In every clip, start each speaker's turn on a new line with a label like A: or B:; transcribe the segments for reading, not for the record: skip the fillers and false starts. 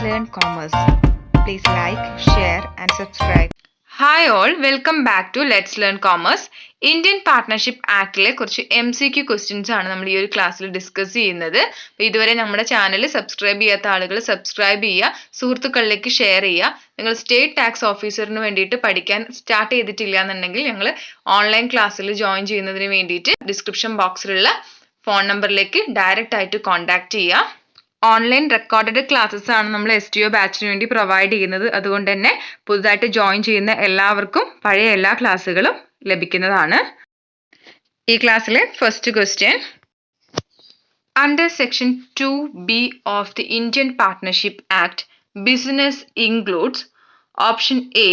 A: Learn Commerce. Please like, share and subscribe. Hi all, welcome back to Let's Learn Commerce. Indian partnership ആക്ടിലെ കുറച്ച് MCQ questions ആണ് നമ്മൾ ഈ ഒരു ക്ലാസ്സിൽ ഡിസ്കസ് ചെയ്യുന്നത്. അപ്പോൾ ഇതുവരെ നമ്മുടെ ചാനൽ സബ്സ്ക്രൈബ് ചെയ്യാത്ത ആളുകൾ സബ്സ്ക്രൈബ് ചെയ്യുക, സുഹൃത്തുക്കളിലേക്ക് ഷെയർ ചെയ്യുക. നിങ്ങൾ സ്റ്റേറ്റ് ടാക്സ് ഓഫീസറിന് വേണ്ടിയിട്ട് പഠിക്കാൻ സ്റ്റാർട്ട് ചെയ്തിട്ടില്ല എന്നുണ്ടെങ്കിൽ ഞങ്ങൾ ഓൺലൈൻ ക്ലാസ്സിൽ ജോയിൻ ചെയ്യുന്നതിന് വേണ്ടിയിട്ട് ഡിസ്ക്രിപ്ഷൻ ബോക്സിലുള്ള ഫോൺ നമ്പറിലേക്ക് ഡയറക്റ്റ് ആയിട്ട് കോൺടാക്ട് ചെയ്യുക. ഓൺലൈൻ റെക്കോർഡഡ് ക്ലാസ്സസ് ആണ് നമ്മൾ STO ബാച്ചിന് വേണ്ടി പ്രൊവൈഡ് ചെയ്യുന്നത്. അതുകൊണ്ട് തന്നെ പുതുതായിട്ട് ജോയിൻ ചെയ്യുന്ന എല്ലാവർക്കും പഴയ എല്ലാ ക്ലാസ്സുകളും ലഭിക്കുന്നതാണ്. ഈ ക്ലാസ്സിലെ first question, under section 2B of the Indian partnership act business includes option A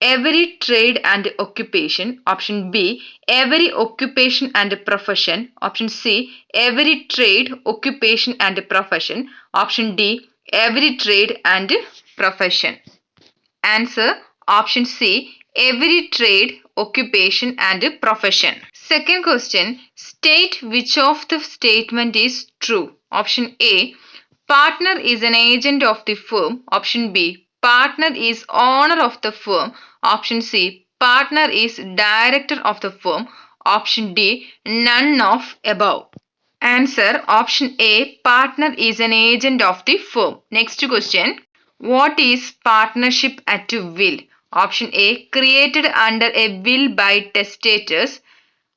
A: every trade and occupation, option B every occupation and profession, option C every trade, occupation and profession, option D every trade and profession. Answer option C every trade, occupation and profession. Second question, state which of the statement is true. Option A partner is an agent of the firm, option B partner is owner of the firm, option C partner is director of the firm, option D none of above. Answer option A partner is an agent of the firm. Next question, what is partnership at will? Option A created under a will by testators,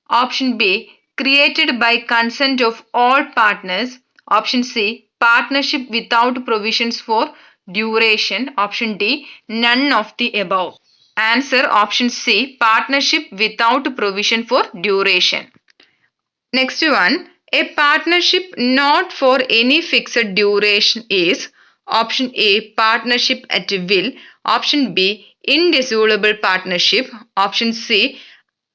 A: option B created by consent of all partners, option C partnership without provisions for duration, option D none of the above. Answer option C partnership without provision for duration. Next one, a partnership not for any fixed duration is option A partnership at will, option B indissoluble partnership, option C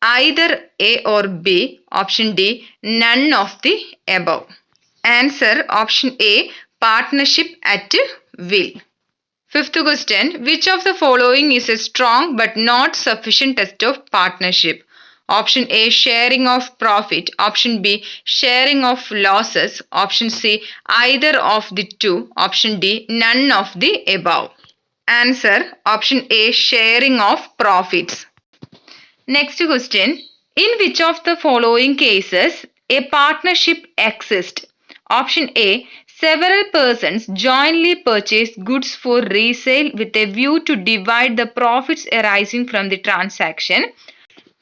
A: either A or B, option D none of the above. Answer option A partnership at will. Fifth question, which of the following is a strong but not sufficient test of partnership? Option A sharing of profit, option B sharing of losses, option C either of the two, option D none of the above. Answer option A sharing of profits. Next question, in which of the following cases a partnership exists? Option A several persons jointly purchase goods for resale with a view to divide the profits arising from the transaction.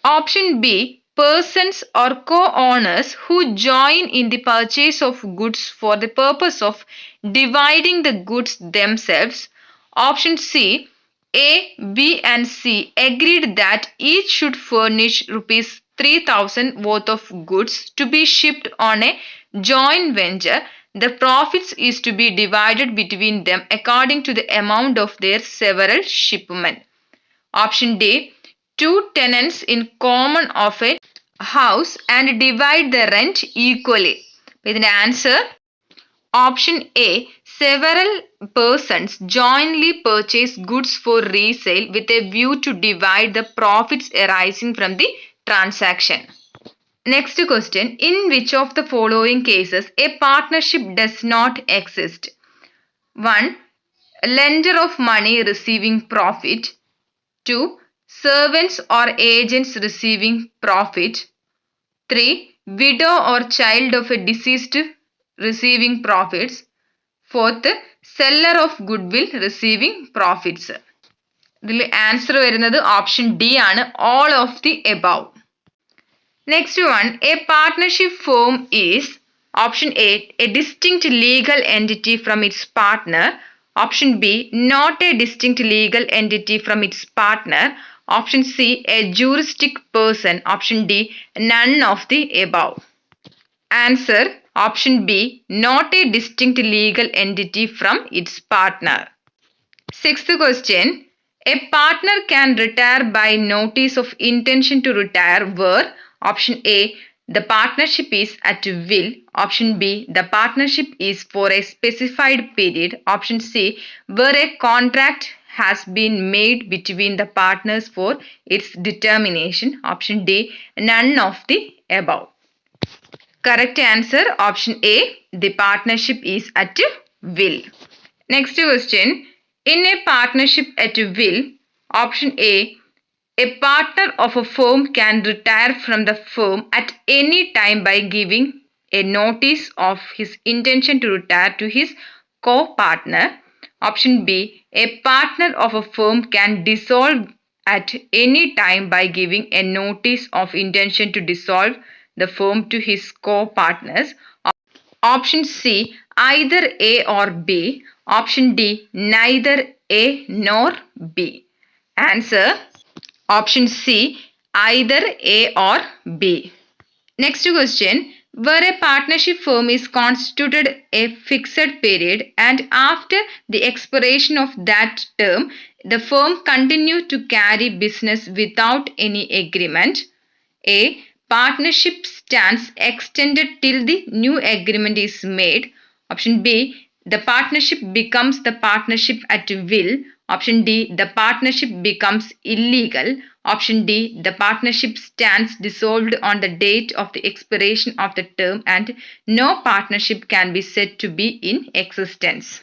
A: Option B persons or co-owners who join in the purchase of goods for the purpose of dividing the goods themselves. Option C A, B and C agreed that each should furnish rupees 3,000 worth of goods to be shipped on a joint venture. The profits is to be divided between them according to the amount of their several shipment. Option D two tenants in common of a house and divide the rent equally. ഇതിന്റെ answer option A several persons jointly purchase goods for resale with a view to divide the profits arising from the transaction. Next question, in which of the following cases a partnership does not exist? 1. Lender of money receiving profit. 2. Servants or agents receiving profit. 3. Widow or child of a deceased receiving profits. 4th, seller of goodwill receiving profits. ഇതിൽ answer വരുന്നത് option D ആണ്, all of the above. Next one, a partnership firm is option A a distinct legal entity from its partner, option B not a distinct legal entity from its partner, option C a juristic person, option D none of the above. Answer option B not a distinct legal entity from its partner. Sixth question, a partner can retire by notice of intention to retire where option A the partnership is at will, option B the partnership is for a specified period, option C where a contract has been made between the partners for its determination, option D none of the above. Correct answer option A the partnership is at will. Next question. In a partnership at will, option A partner of a firm can retire from the firm at any time by giving a notice of his intention to retire to his co-partner. Option B. A partner of a firm can dissolve at any time by giving a notice of intention to dissolve the firm to his co-partners. Option C. Either A or B. Option D. Neither A nor B. Answer. Option C. Either A or B. Next question. Where a partnership firm is constituted a fixed period and after the expiration of that term, the firm continues to carry business without any agreement. A. Partnership stands extended till the new agreement is made. Option B. The partnership becomes the partnership at will. Option D. The partnership becomes illegal. Option D. The partnership stands dissolved on the date of the expiration of the term and no partnership can be said to be in existence.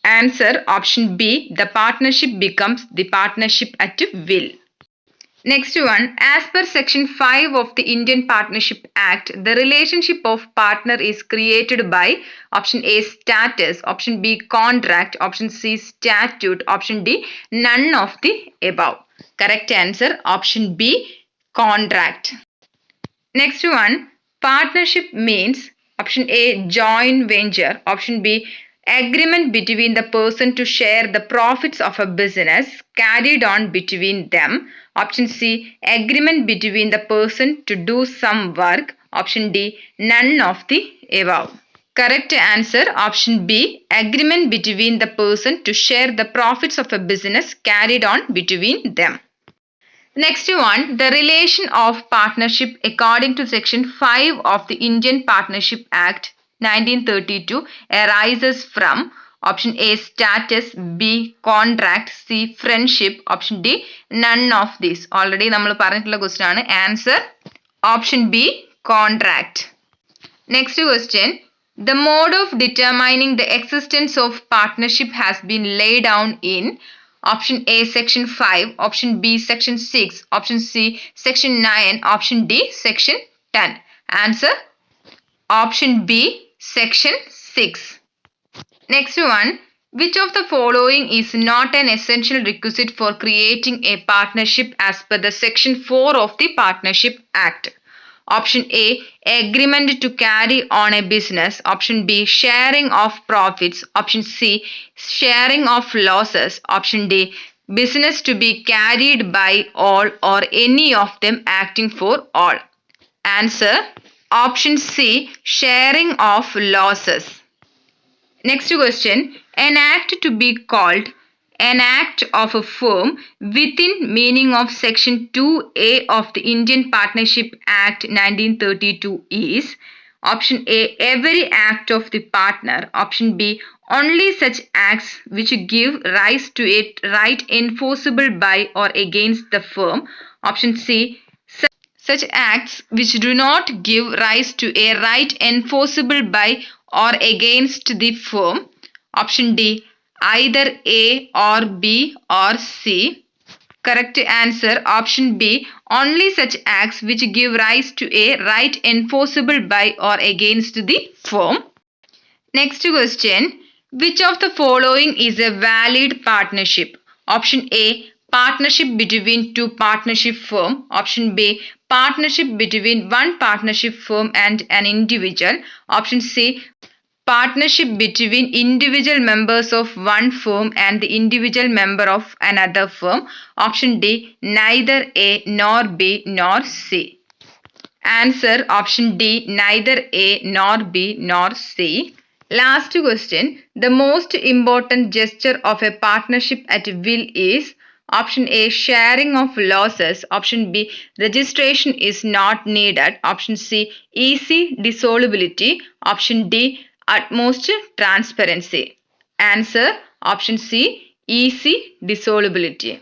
A: Answer. Option B. The partnership becomes the partnership at will. Next one, as per section 5 of the Indian Partnership Act, the relationship of partner is created by option A status, option B contract, option C statute, option D none of the above. Correct answer option B contract. Next one, partnership means option A joint venture, option B agreement between the person to share the profits of a business carried on between them. Option C, agreement between the person to do some work. Option D, none of the above. Correct answer option B, agreement between the person to share the profits of a business carried on between them. Next one, the relation of partnership according to section 5 of the Indian Partnership Act 1932 arises from option A status, B contract, C friendship, option D none of these. Already നമ്മൾ പറഞ്ഞിട്ടുള്ള question ആണ്. Answer option B contract. Next question, the mode of determining the existence of partnership has been laid down in option A section 5, option B section 6, option C section 9, option D section 10. Answer option B section 6. Next one, which of the following is not an essential requisite for creating a partnership as per the section 4 of the Partnership Act? Option A, agreement to carry on a business. Option B, sharing of profits. Option C, sharing of losses. Option D, business to be carried by all or any of them acting for all. Answer option C, sharing of losses. Next question, an act to be called an act of a firm within meaning of section 2A of the Indian Partnership Act 1932 is option A, every act of the partner. Option B, only such acts which give rise to a right enforceable by or against the firm. Option C, such acts which do not give rise to a right enforceable by or against the firm. Option D, either A or B or C. Correct answer option B, only such acts which give rise to a right enforceable by or against the firm. Next question, which of the following is a valid partnership? Option A, partnership between two partnership firm. Option B, partnership between one partnership firm and an individual. Option C, partnership between individual members of one firm and the individual member of another firm. Option D, neither A nor B nor C. Answer option D, neither A nor B nor C. Last question, the most important gesture of a partnership at will is option A, sharing of losses. Option B, registration is not needed. Option C, easy dissolubility. Option D, utmost transparency. Answer option C, easy dissolubility.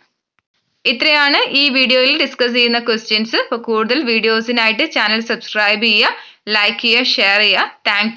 A: ഇത്രയാണ് ഈ വീഡിയോയിൽ discuss ചെയ്യുന്ന questions. അപ്പോൾ കൂടുതൽ വീഡിയോസിനായിട്ട് channel subscribe ചെയ്യുക, like ചെയ്യുക, share ചെയ്യുക. Thank